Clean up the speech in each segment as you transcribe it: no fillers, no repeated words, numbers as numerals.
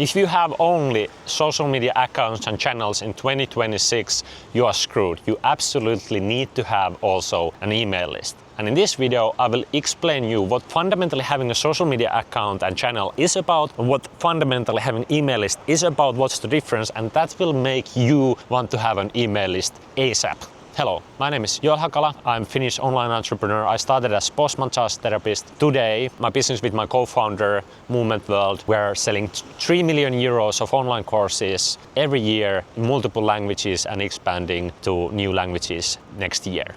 If you have only social media accounts and channels in 2026, you are screwed. You absolutely need to have also an email list. And in this video, I will explain you what fundamentally having a social media account and channel is about, and what fundamentally having an email list is about, what's the difference, and that will make you want to have an email list ASAP. Hello, my name is Joel Hakala. I'm Finnish online entrepreneur. I started as post-massage therapist. Today, my business with my co-founder, Movement World, we're selling 3 million euros of online courses every year in multiple languages and expanding to new languages next year.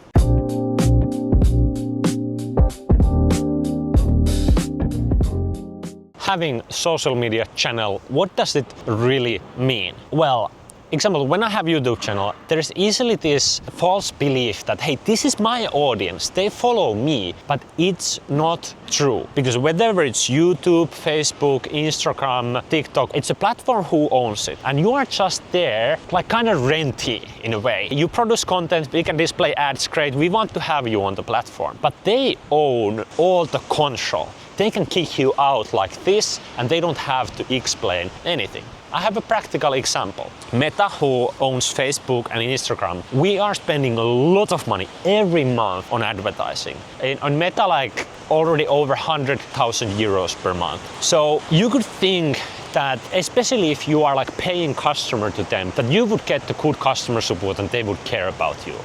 Having social media channel, what does it really mean? Well, example, when I have YouTube channel, there's easily this false belief that, hey, this is my audience, they follow me, but it's not true. Because whether it's YouTube, Facebook, Instagram, TikTok, it's a platform who owns it. And you are just there, like kind of rentee in a way. You produce content, we can display ads, great, we want to have you on the platform. But they own all the control. They can kick you out like this, and they don't have to explain anything. I have a practical example. Meta, who owns Facebook and Instagram, we are spending a lot of money every month on advertising. On Meta, like already over 100,000 euros per month. So you could think that, especially if you are like paying customer to them, that you would get the good customer support and they would care about you.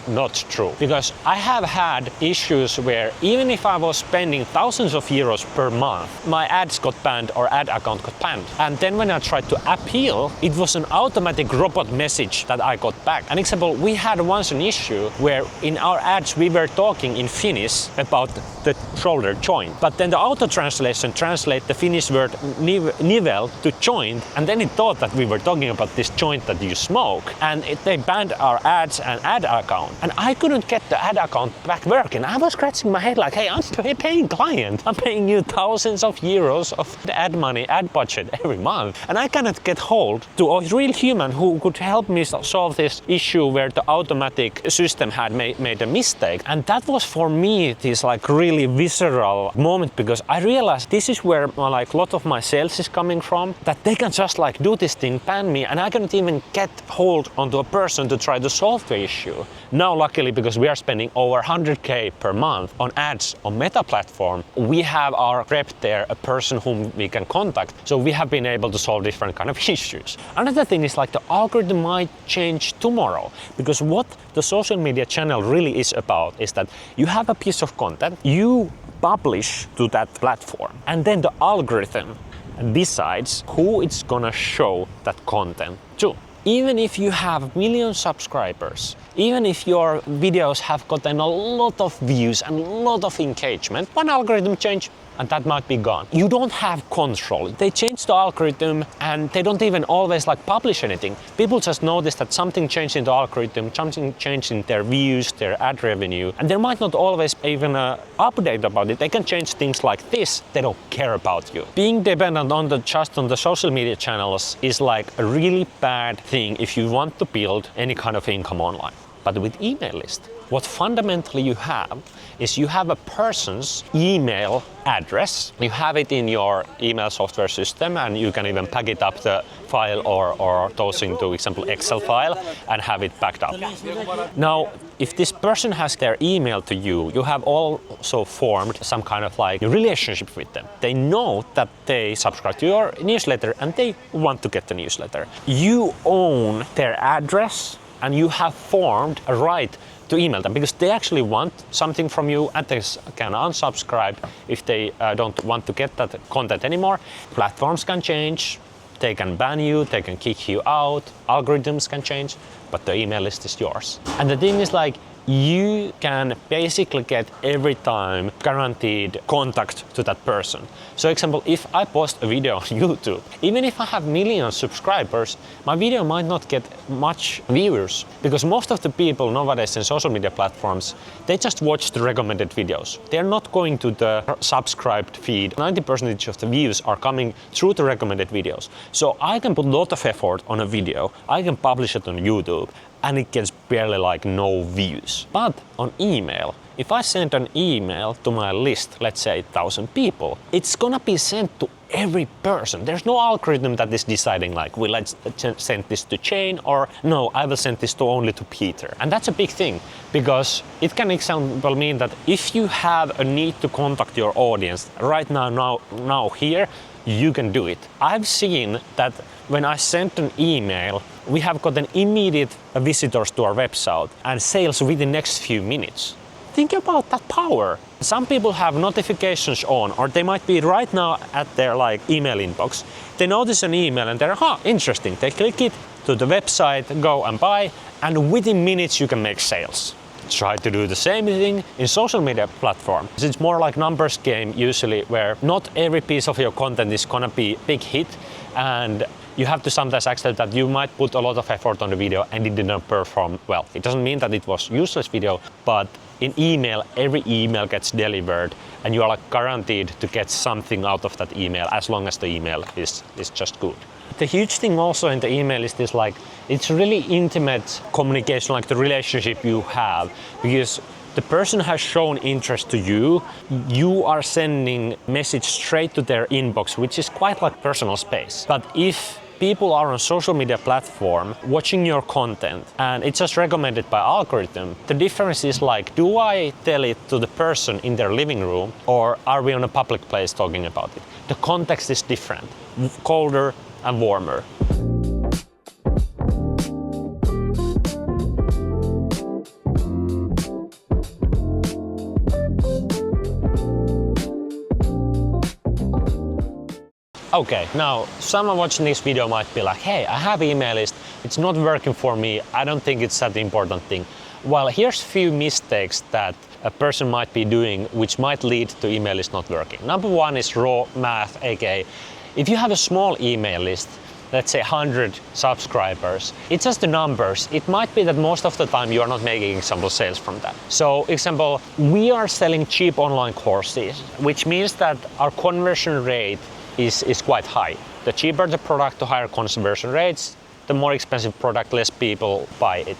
Not true. Because I have had issues where even if I was spending thousands of euros per month, my ads got banned or ad account got banned. And then when I tried to appeal, it was an automatic robot message that I got back. An example, we had once an issue where in our ads we were talking in Finnish about the shoulder joint. But then the auto translation translate the Finnish word nivel to joint, and then it thought that we were talking about this joint that you smoke. And they banned our ads and ad account. And I couldn't get the ad account back working. I was scratching my head like, hey, I'm paying client. I'm paying you thousands of euros of the ad money, ad budget every month. And I cannot get hold to a real human who could help me solve this issue where the automatic system had made a mistake. And that was for me this like really visceral moment, because I realized this is where like a lot of my sales is coming from, that they can just like do this thing, ban me, and I cannot even get hold onto a person to try to solve the issue. Now, luckily, because we are spending over 100K per month on ads on Meta platform, we have our rep there, a person whom we can contact. So we have been able to solve different kind of issues. Another thing is like the algorithm might change tomorrow, because what the social media channel really is about is that you have a piece of content, you publish to that platform, and then the algorithm decides who it's gonna show that content to. Even if you have million subscribers, even if your videos have gotten a lot of views and a lot of engagement, one algorithm change and that might be gone. You don't have control. They change the algorithm and they don't even always like publish anything. People just notice that something changed in the algorithm, something changed in their views, their ad revenue, and there might not always even an update about it. They can change things like this. They don't care about you. Being dependent on just on the social media channels is like a really bad thing if you want to build any kind of income online. But with email list, what fundamentally you have is you have a person's email address. You have it in your email software system, and you can even pack it up the file or toss into example Excel file and have it backed up. Now, if this person has their email to you, you have also formed some kind of like a relationship with them. They know that they subscribe to your newsletter and they want to get the newsletter. You own their address, and you have formed a right to email them, because they actually want something from you and they can unsubscribe if they don't want to get that content anymore. Platforms can change, they can ban you, they can kick you out, algorithms can change, but the email list is yours. And the thing is like, you can basically get every time guaranteed contact to that person. So example, if I post a video on YouTube, even if I have millions of subscribers, my video might not get much viewers, because most of the people nowadays in social media platforms, they just watch the recommended videos. They're not going to the subscribed feed. 90% of the views are coming through the recommended videos. So I can put a lot of effort on a video, I can publish it on YouTube, and it gets barely like no views. But on email, If I send an email to my list, let's say 1,000 people, it's gonna be sent to every person. There's no algorithm that is deciding like, will I send this to Jane or no, I will send this to only to Peter. And that's a big thing because it can example mean that if you have a need to contact your audience right now here, you can do it. I've seen that when I sent an email, we have gotten immediate visitors to our website and sales within the next few minutes. Think about that power. Some people have notifications on, or they might be right now at their email inbox. They notice an email and they're, interesting. They click it to the website, go and buy, and within minutes you can make sales. Try to do the same thing in social media platform. It's more like numbers game usually, where not every piece of your content is gonna be big hit, and you have to sometimes accept that you might put a lot of effort on the video and it did not perform well. It doesn't mean that it was useless video, but in email, every email gets delivered and you are guaranteed to get something out of that email as long as the email is just good. The huge thing also in the email is this it's really intimate communication, like the relationship you have, because the person has shown interest to you, you are sending message straight to their inbox, which is quite like personal space. But if people are on social media platform watching your content and it's just recommended by algorithm, the difference is do I tell it to the person in their living room or are we on a public place talking about it? The context is different, colder and warmer. Okay, now someone watching this video might be like, hey, I have email list, it's not working for me, I don't think it's that important thing. Well, here's a few mistakes that a person might be doing which might lead to email list not working. Number one is raw math, aka if you have a small email list, let's say 100 subscribers, it's just the numbers. It might be that most of the time you are not making example sales from that. So example, we are selling cheap online courses, which means that our conversion rate is quite high. The cheaper the product, the higher conversion rates, the more expensive product, less people buy it.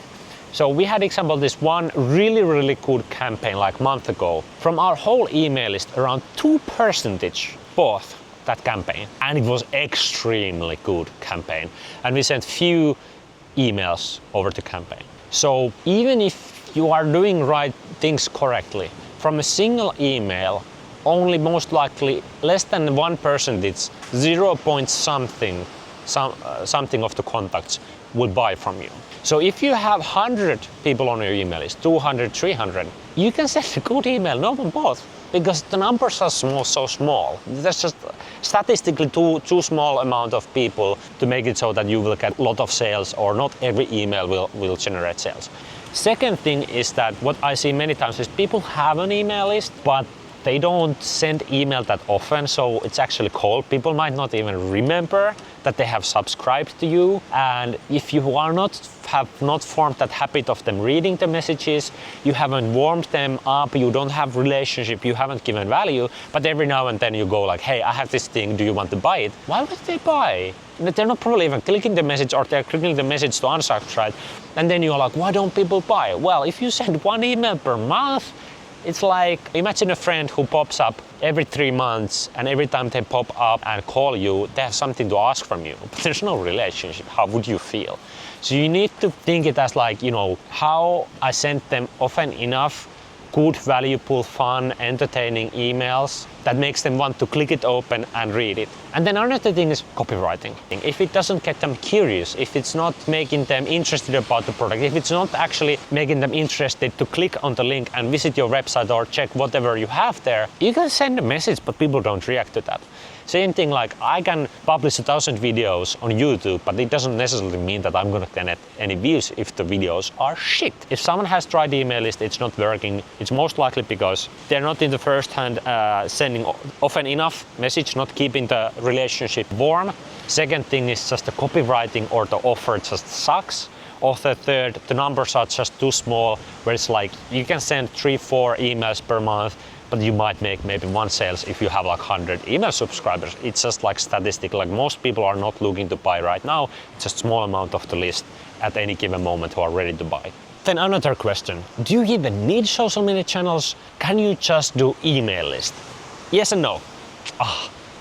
So we had example this one really good campaign like a month ago. From our whole email list, around 2% bought that campaign, and it was extremely good campaign. And we sent few emails over the campaign. So even if you are doing right things correctly, from a single email, only most likely less than 1%, 0 point something of the contacts will buy from you. So if you have 100 people on your email list, 200, 300, you can send a good email, no one bought, because the numbers are so small. There's just statistically too small amount of people to make it so that you will get a lot of sales, or not every email will generate sales. Second thing is that what I see many times is people have an email list, but they don't send email that often, so it's actually cold. People might not even remember that they have subscribed to you, and if you have not formed that habit of them reading the messages, you haven't warmed them up, you don't have relationship, you haven't given value, but every now and then you go like, hey, I have this thing, do you want to buy it? Why would they buy? They're not probably even clicking the message, or they're clicking the message to unsubscribe, and then you're like, why don't people buy? Well, if you send one email per month, it's like, imagine a friend who pops up every 3 months, and every time they pop up and call you, they have something to ask from you, but there's no relationship. How would you feel? So you need to think it as how I send them often enough good, valuable, fun, entertaining emails that makes them want to click it open and read it. And then another thing is copywriting. If it doesn't get them curious, if it's not making them interested about the product, if it's not actually making them interested to click on the link and visit your website or check whatever you have there, you can send a message, but people don't react to that. Same thing, like I can publish 1,000 videos on YouTube, but it doesn't necessarily mean that I'm gonna get any views if the videos are shit. If someone has tried email list, it's not working, it's most likely because they're not in the first hand sending often enough message, not keeping the relationship warm. Second thing is just the copywriting or the offer just sucks. Or the third, the numbers are just too small, where it's like you can send 3-4 emails per month, but you might make maybe one sales if you have like 100 email subscribers. It's just like statistic, like most people are not looking to buy right now. It's a small amount of the list at any given moment who are ready to buy. Then another question, do you even need social media channels? Can you just do email list? Yes and no.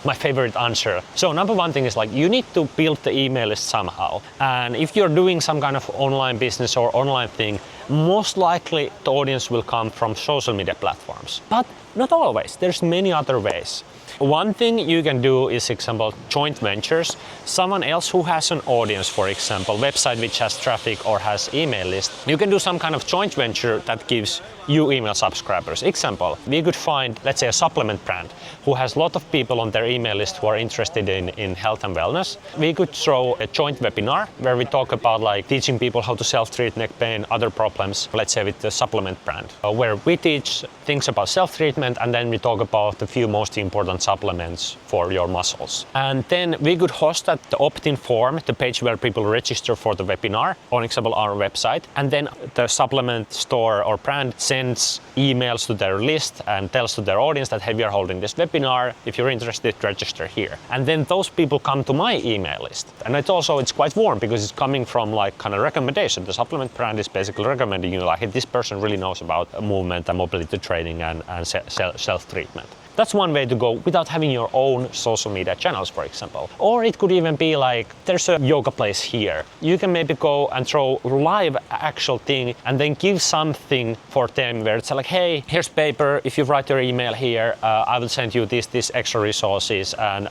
My favorite answer. So number one thing is like you need to build the email list somehow. And if you're doing some kind of online business or online thing, most likely the audience will come from social media platforms. But not always. There's many other ways. One thing you can do is, example, joint ventures. Someone else who has an audience, for example, website which has traffic or has email list, you can do some kind of joint venture that gives you email subscribers. Example, we could find, let's say, a supplement brand who has a lot of people on their email list who are interested in health and wellness. We could throw a joint webinar where we talk about like teaching people how to self-treat neck pain, other problems, let's say with the supplement brand, where we teach things about self-treatment and then we talk about the few most important supplements for your muscles. And then we could host at the opt-in form, the page where people register for the webinar, on example our website, and then the supplement store or brand sends emails to their list and tells to their audience that hey, we are holding this webinar, if you're interested, register here. And then those people come to my email list. And it's quite warm because it's coming from like kind of recommendation. The supplement brand is basically recommending you like, hey, this person really knows about movement and mobility training and self-treatment. That's one way to go without having your own social media channels, for example. Or it could even be like, there's a yoga place here. You can maybe go and throw live actual thing and then give something for them where it's like, hey, here's paper. If you write your email here, I will send you this extra resources, and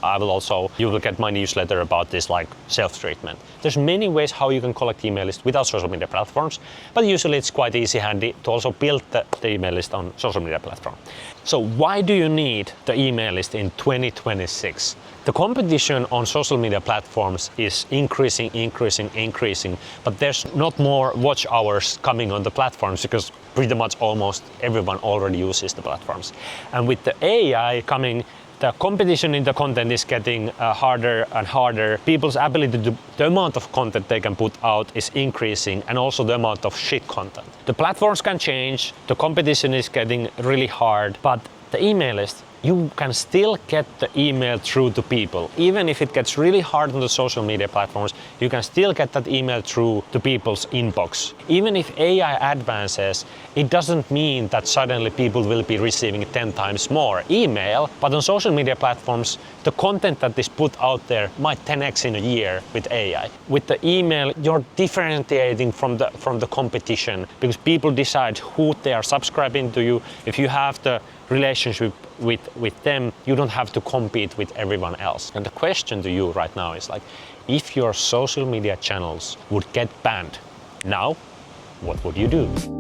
you will get my newsletter about this like self-treatment. There's many ways how you can collect email list without social media platforms, but usually it's quite easy handy to also build the email list on social media platform. So why do you need the email list in 2026? The competition on social media platforms is increasing, but there's not more watch hours coming on the platforms because pretty much almost everyone already uses the platforms. And with the AI coming, the competition in the content is getting harder and harder. People's ability to the amount of content they can put out is increasing, and also the amount of shit content. The platforms can change, the competition is getting really hard, but the email list, you can still get the email through to people. Even if it gets really hard on the social media platforms, you can still get that email through to people's inbox. Even if AI advances, it doesn't mean that suddenly people will be receiving 10 times more email, but on social media platforms, the content that is put out there might 10x in a year with AI. With the email, you're differentiating from the competition because people decide who they are subscribing to you. If you have the relationship with them, you don't have to compete with everyone else. And the question to you right now is like, if your social media channels would get banned now, what would you do?